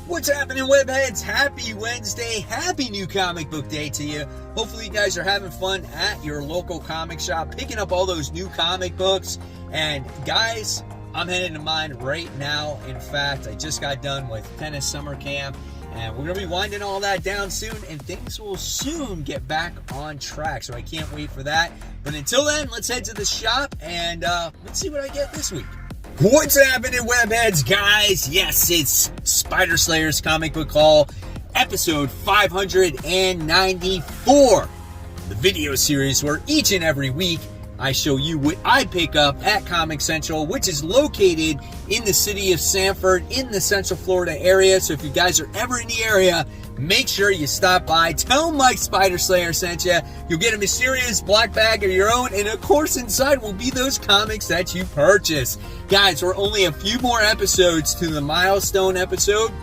What's happening, webheads? Happy Wednesday. Happy New Comic Book Day to you. Hopefully you guys are having fun at your local comic shop, picking up all those new comic books. And guys, I'm heading to mine right now. In fact, I just got done with tennis summer camp, and we're going to be winding all that down soon, and things will soon get back on track. So I can't wait for that. But until then, let's head to the shop and let's see what I get this week. What's happening, webheads, guys? Yes, it's Spider Slayer's Comic Book Haul, episode 594, the video series where each and every week I show you what I pick up at Comic Central, which is located in the city of Sanford in the Central Florida area. So if you guys are ever in the area, make sure you stop by. Tell Mike Spider Slayer sent you. You'll get a mysterious black bag of your own, and of course inside will be those comics that you purchase. Guys, we're only a few more episodes to the milestone episode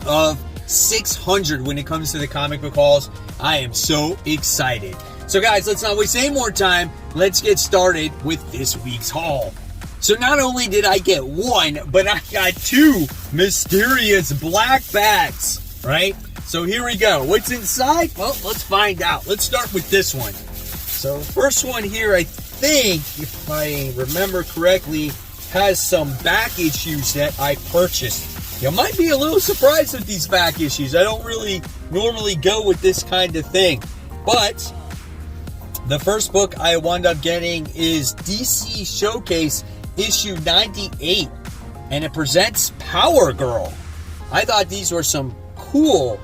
of 600 when it comes to the comic book hauls. I am so excited. So guys, let's not waste any more time. Let's get started with this week's haul. So not only did I get one, but I got two mysterious black bags, right? So here we go. What's inside? Well, let's find out. Let's start with this one. So the first one here, I think, if I remember correctly, has some back issues that I purchased. You might be a little surprised with these back issues. I don't really normally go with this kind of thing. But the first book I wound up getting is DC Showcase issue 98, and it presents Power Girl. I thought these were some cool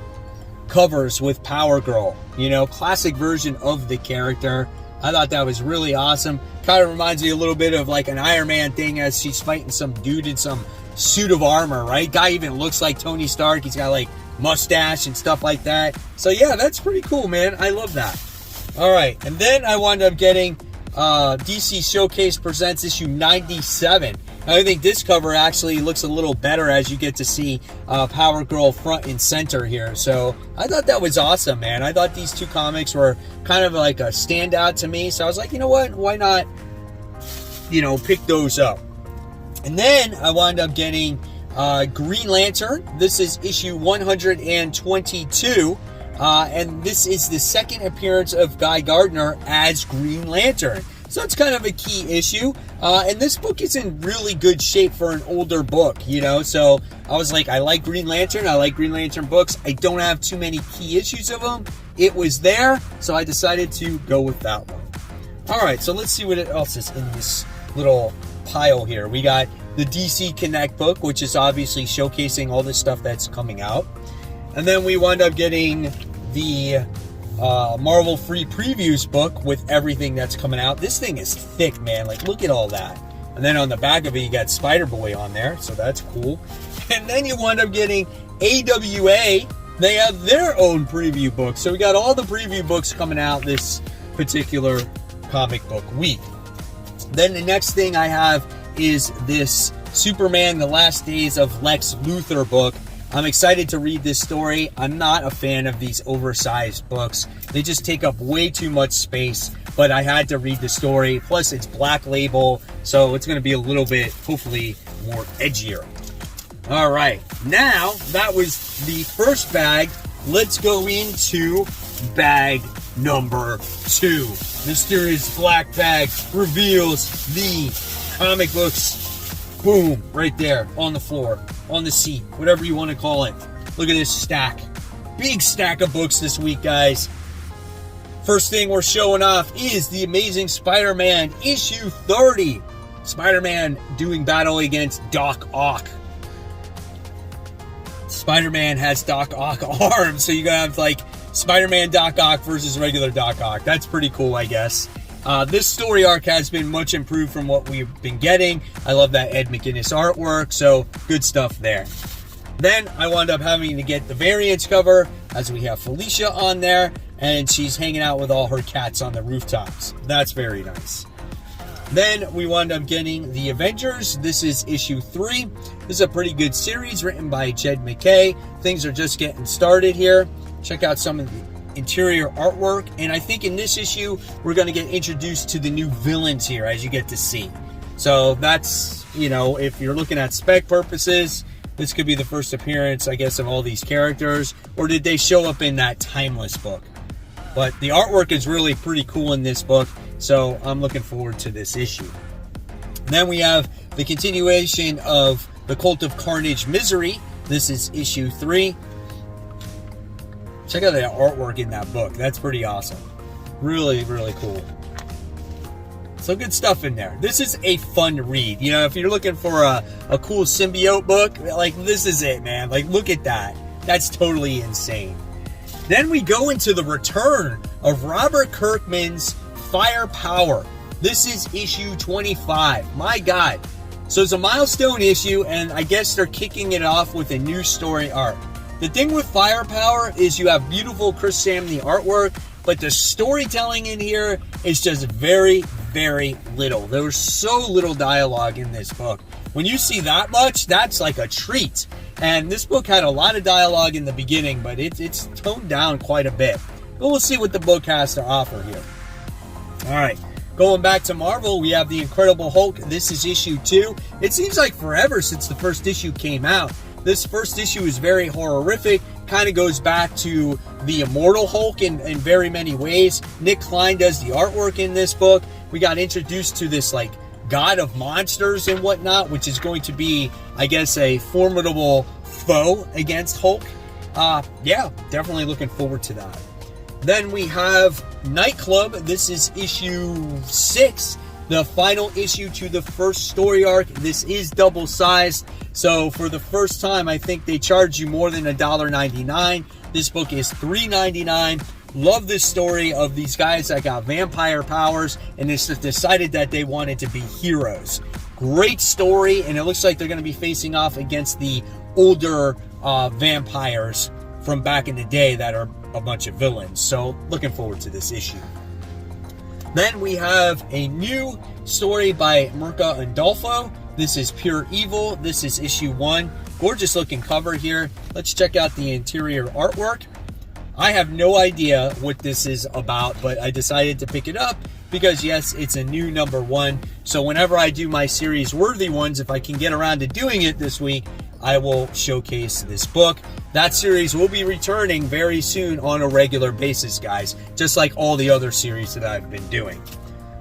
covers with Power Girl, you know, classic version of the character. I thought that was really awesome. Kind of reminds me a little bit of like an Iron Man thing as she's fighting some dude in some suit of armor, right? Guy even looks like Tony Stark. He's got like mustache and stuff like that. So yeah, that's pretty cool, man. I love that. All right, and then I wound up getting DC Showcase Presents issue 97. I think this cover actually looks a little better as you get to see Power Girl front and center here. So I thought that was awesome, man. I thought these two comics were kind of like a standout to me. So I was like, you know what? Why not, you know, pick those up? And then I wound up getting Green Lantern. This is issue 122. And this is the second appearance of Guy Gardner as Green Lantern. So it's kind of a key issue. And this book is in really good shape for an older book, you know. So I was like, I like Green Lantern. I like Green Lantern books. I don't have too many key issues of them. It was there, so I decided to go with that one. All right, so let's see what else is in this little pile here. We got the DC Connect book, which is obviously showcasing all the stuff that's coming out. And then we wound up getting the Marvel Free Previews book with everything that's coming out. This thing is thick, man. Like, look at all that. And then on the back of it, you got Spider-Boy on there, so that's cool. And then you wind up getting AWA. They have their own preview book. So we got all the preview books coming out this particular comic book week. Then the next thing I have is this Superman, The Last Days of Lex Luthor book. I'm excited to read this story. I'm not a fan of these oversized books. They just take up way too much space, but I had to read the story. Plus, it's Black Label, so it's going to be a little bit, hopefully, more edgier. All right, now that was the first bag. Let's go into bag number 2. Mysterious black bag reveals the comic books. Boom, right there on the floor, on the seat, whatever you want to call it. Look at this stack. Big stack of books this week, guys. First thing we're showing off is the Amazing Spider-Man issue 30. Spider-Man doing battle against Doc Ock. Spider-Man has Doc Ock arms, so you gotta have like Spider-Man Doc Ock versus regular Doc Ock. That's pretty cool, I guess. This story arc has been much improved from what we've been getting. I love that Ed McGuinness artwork, so good stuff there. Then I wound up having to get the variants cover, as we have Felicia on there, and she's hanging out with all her cats on the rooftops. That's very nice. Then we wound up getting the Avengers. This is issue 3. This is a pretty good series written by Jed McKay. Things are just getting started here. Check out some of the interior artwork, and I think in this issue we're going to get introduced to the new villains here, as you get to see. So that's, you know, if you're looking at spec purposes, this could be the first appearance, I guess, of all these characters, or did they show up in that Timeless book? But the artwork is really pretty cool in this book, so I'm looking forward to this issue. And then we have the continuation of The Cult of Carnage Misery. This is issue 3. Check out the artwork in that book. That's pretty awesome. Really, really cool. So good stuff in there. This is a fun read. You know, if you're looking for a cool symbiote book, like, this is it, man. Like, look at that. That's totally insane. Then we go into the return of Robert Kirkman's Firepower. This is issue 25. My God. So it's a milestone issue, and I guess they're kicking it off with a new story arc. The thing with Firepower is you have beautiful Chris Samney artwork, but the storytelling in here is just very, very little. There's so little dialogue in this book. When you see that much, that's like a treat. And this book had a lot of dialogue in the beginning, but it's toned down quite a bit. But we'll see what the book has to offer here. All right, going back to Marvel, we have The Incredible Hulk. This is issue 2. It seems like forever since the first issue came out. This first issue is very horrific, kind of goes back to the Immortal Hulk in very many ways. Nick Klein does the artwork in this book. We got introduced to this, like, god of monsters and whatnot, which is going to be, I guess, a formidable foe against Hulk. Yeah, definitely looking forward to that. Then we have Nightclub. This is issue 6. The final issue to the first story arc. This is double-sized, so for the first time, I think they charge you more than $1.99. This book is $3.99. Love this story of these guys that got vampire powers and it's decided that they wanted to be heroes. Great story, and it looks like they're going to be facing off against the older vampires from back in the day that are a bunch of villains. So looking forward to this issue. Then we have a new story by Mirka Andolfo. This is Pure Evil. This is issue 1. Gorgeous looking cover here. Let's check out the interior artwork. I have no idea what this is about, but I decided to pick it up because, yes, it's a new number 1. So whenever I do my series worthy ones, if I can get around to doing it this week, I will showcase this book. That series will be returning very soon on a regular basis, guys, just like all the other series that I've been doing.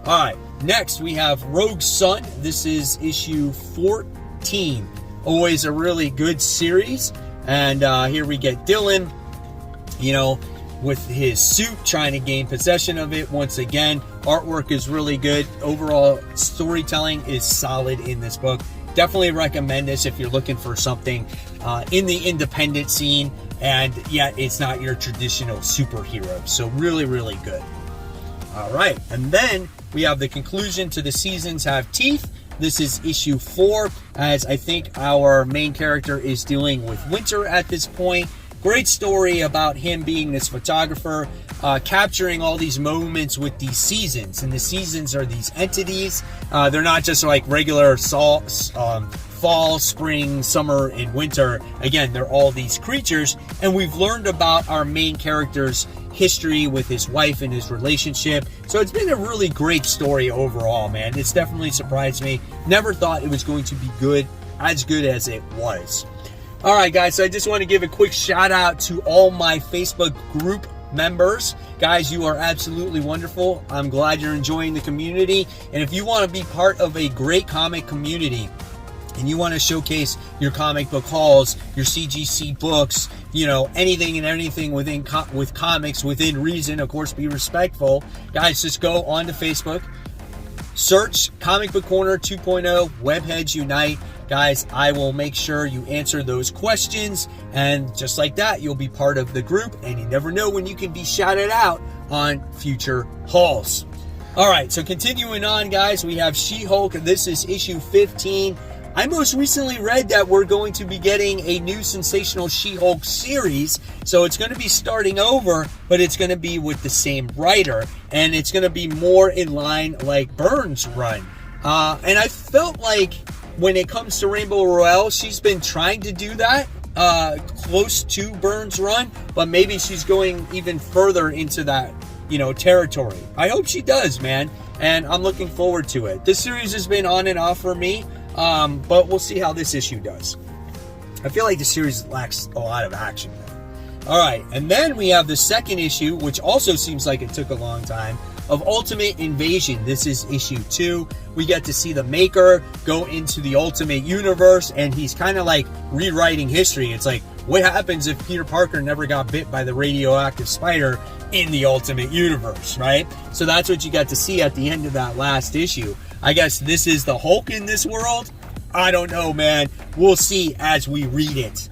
All right, next we have Rogue Sun. This is issue 14. Always a really good series. And here we get Dylan, you know, with his suit, trying to gain possession of it once again. Artwork is really good. Overall storytelling is solid in this book. Definitely recommend this if you're looking for something in the independent scene, and yet it's not your traditional superhero. So really, really good. All right, and then we have the conclusion to The Seasons Have Teeth. This is issue 4, as I think our main character is dealing with winter at this point. Great story about him being this photographer, capturing all these moments with these seasons. And the seasons are these entities. They're not just like regular fall, spring, summer, and winter. Again, they're all these creatures. And we've learned about our main character's history with his wife and his relationship. So it's been a really great story overall, man. It's definitely surprised me. Never thought it was going to be good as it was. All right, guys, so I just want to give a quick shout out to all my Facebook group members. Guys, you are absolutely wonderful. I'm glad you're enjoying the community. And if you want to be part of a great comic community and you want to showcase your comic book hauls, your CGC books, you know, anything and everything with comics within reason, of course, be respectful. Guys, just go on to Facebook, search Comic Book Corner 2.0 Webheads Unite. Guys, I will make sure you answer those questions, and just like that, you'll be part of the group, and you never know when you can be shouted out on future hauls. All right, so continuing on, guys, we have She-Hulk. This is issue 15. I most recently read that we're going to be getting a new Sensational She-Hulk series, so it's going to be starting over, but it's going to be with the same writer, and it's going to be more in line like Byrne's run. And I felt like when it comes to Rainbow Royale, she's been trying to do that close to Byrne's run, but maybe she's going even further into that, you know, territory. I hope she does, man, and I'm looking forward to it. This series has been on and off for me, but we'll see how this issue does. I feel like the series lacks a lot of action. All right, and then we have the second issue, which also seems like it took a long time, of Ultimate Invasion. This is issue 2. We get to see the Maker go into the Ultimate Universe, and he's kind of like rewriting history. It's like, what happens if Peter Parker never got bit by the radioactive spider in the Ultimate Universe, right? So that's what you got to see at the end of that last issue. I guess this is the Hulk in this world? I don't know, man. We'll see as we read it.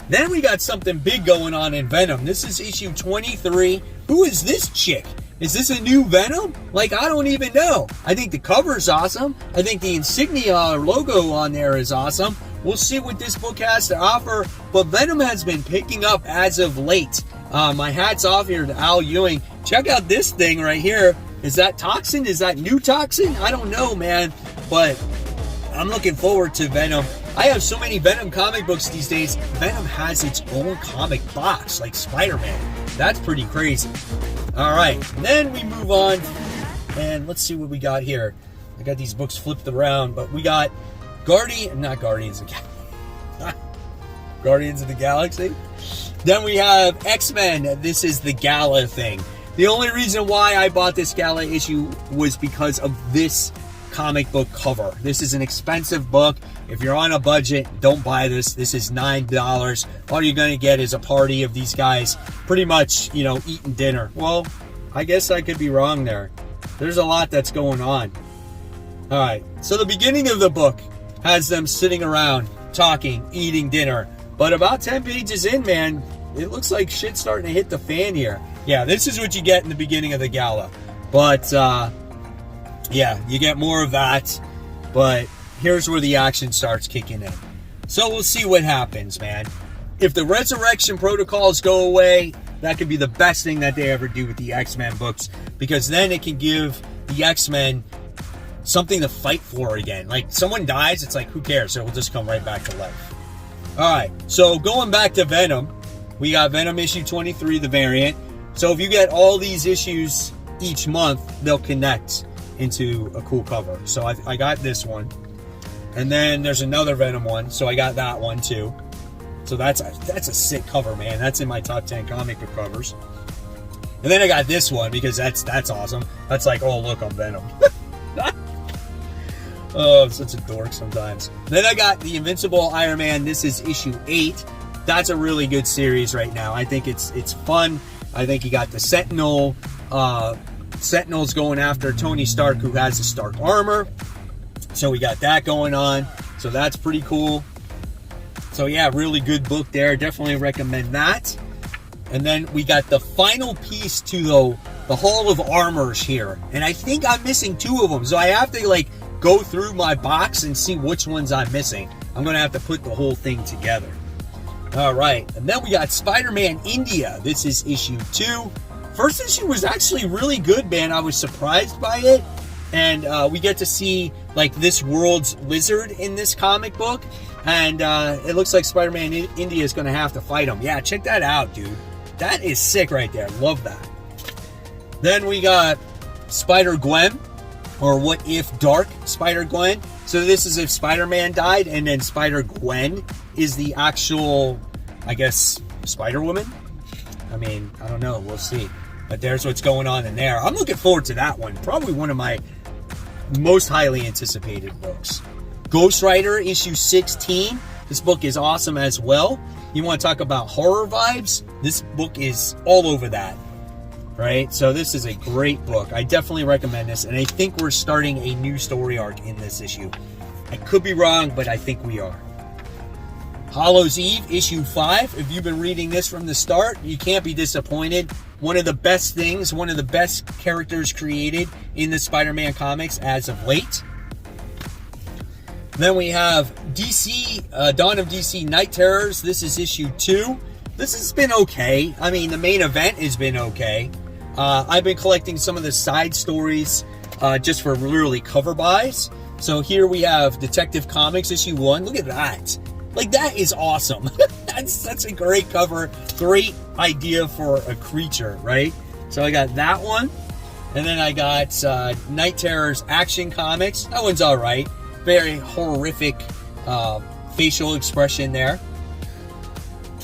Then we got something big going on in Venom. This is issue 23. Who is this chick? Is this a new Venom? Like, I don't even know. I think the cover's awesome. I think the insignia or logo on there is awesome. We'll see what this book has to offer. But Venom has been picking up as of late. My hat's off here to Al Ewing. Check out this thing right here. Is that Toxin? Is that new Toxin? I don't know, man. But I'm looking forward to Venom. I have so many Venom comic books these days. Venom has its own comic box, like Spider-Man. That's pretty crazy. All right, then we move on, and let's see what we got here. I got these books flipped around, but we got Guardians of the Galaxy. Then we have X-Men. This is the Gala thing. The only reason why I bought this Gala issue was because of this comic book cover. This is an expensive book. If you're on a budget, don't buy this. This is $9. All you're going to get is a party of these guys pretty much, eating dinner. Well, I guess I could be wrong there. There's a lot that's going on. All right. So the beginning of the book has them sitting around, talking, eating dinner. But about 10 pages in, man, it looks like shit's starting to hit the fan here. Yeah, this is what you get in the beginning of the Gala. But, yeah, you get more of that. But here's where the action starts kicking in. So we'll see what happens, man. If the resurrection protocols go away, that could be the best thing that they ever do with the X-Men books, because then it can give the X-Men something to fight for again. Like, someone dies, it's like, who cares? So we'll just come right back to life. All right, so going back to Venom, we got Venom issue 23, the variant. So if you get all these issues each month, they'll connect into a cool cover. So I got this one. And then there's another Venom one, so I got that one too. So that's a sick cover, man. That's in my top 10 comic book covers. And then I got this one because that's awesome. That's like, oh look, I'm Venom. Oh, I'm such a dork sometimes. Then I got the Invincible Iron Man. This is issue 8. That's a really good series right now. I think it's fun. I think you got the Sentinel. Sentinel's going after Tony Stark, who has the Stark armor. So we got that going on. So that's pretty cool. So yeah, really good book there. Definitely recommend that. And then we got the final piece to the Hall of Armors here. And I think I'm missing 2 of them. So I have to go through my box and see which ones I'm missing. I'm going to have to put the whole thing together. All right. And then we got Spider-Man India. This is issue 2. First issue was actually really good, man. I was surprised by it. And we get to see this world's lizard in this comic book. And it looks like Spider-Man India is going to have to fight him. Yeah, check that out, dude. That is sick right there. Love that. Then we got Spider-Gwen, or What If Dark Spider-Gwen. So this is if Spider-Man died, and then Spider-Gwen is the actual, I guess, Spider-Woman. I mean, I don't know. We'll see. But there's what's going on in there. I'm looking forward to that one. Probably one of my most highly anticipated books. Ghost Rider issue 16. This book is awesome as well. You want to talk about horror vibes? This book is all over that. Right? So this is a great book. I definitely recommend this. And I think we're starting a new story arc in this issue. I could be wrong, but I think we are. Hallows Eve, issue 5. If you've been reading this from the start, you can't be disappointed. One of the best things, one of the best characters created in the Spider-Man comics as of late. Then we have DC, Dawn of DC Night Terrors. This is issue 2. This has been okay. I mean, the main event has been okay. I've been collecting some of the side stories just for literally cover buys. So here we have Detective Comics issue 1. Look at that. That is awesome. That's a great cover. Great idea for a creature, right? So I got that one. And then I got Night Terrors Action Comics. That one's all right. Very horrific facial expression there.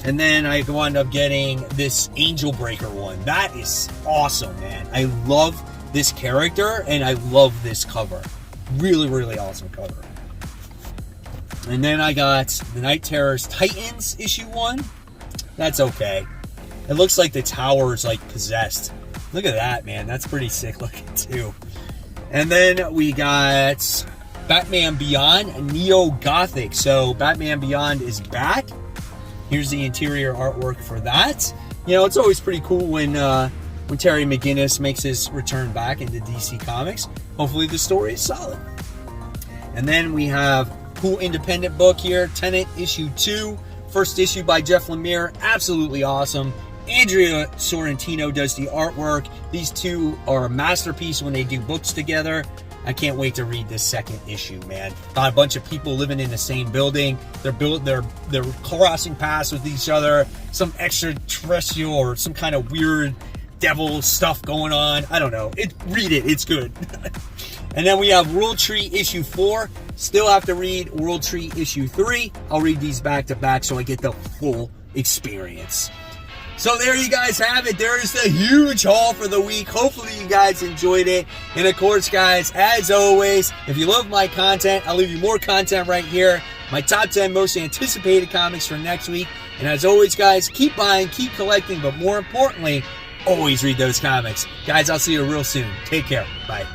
And then I wound up getting this Angel Breaker one. That is awesome, man. I love this character, and I love this cover. Really, really awesome cover. And then I got the Night Terrors Titans issue 1. That's okay. It looks like the tower is like possessed. Look at that, man. That's pretty sick looking too. And then we got Batman Beyond Neo Gothic. So Batman Beyond is back. Here's the interior artwork for that. You know, it's always pretty cool when Terry McGinnis makes his return back into DC Comics. Hopefully the story is solid. And then we have cool independent book here, Tenet issue 2. First issue by Jeff Lemire. Absolutely awesome. Andrea Sorrentino does the artwork. These two are a masterpiece when they do books together. I can't wait to read this second issue, man. Got a bunch of people living in the same building. They're crossing paths with each other. Some extraterrestrial or some kind of weird devil stuff going on. I don't know. Read it. It's good. And then we have World Tree issue 4. Still have to read World Tree issue 3. I'll read these back to back so I get the full experience. So there you guys have it. There is the huge haul for the week. Hopefully you guys enjoyed it. And of course, guys, as always, if you love my content, I'll leave you more content right here. My top 10 most anticipated comics for next week. And as always, guys, keep buying, keep collecting, but more importantly, always read those comics. Guys, I'll see you real soon. Take care. Bye.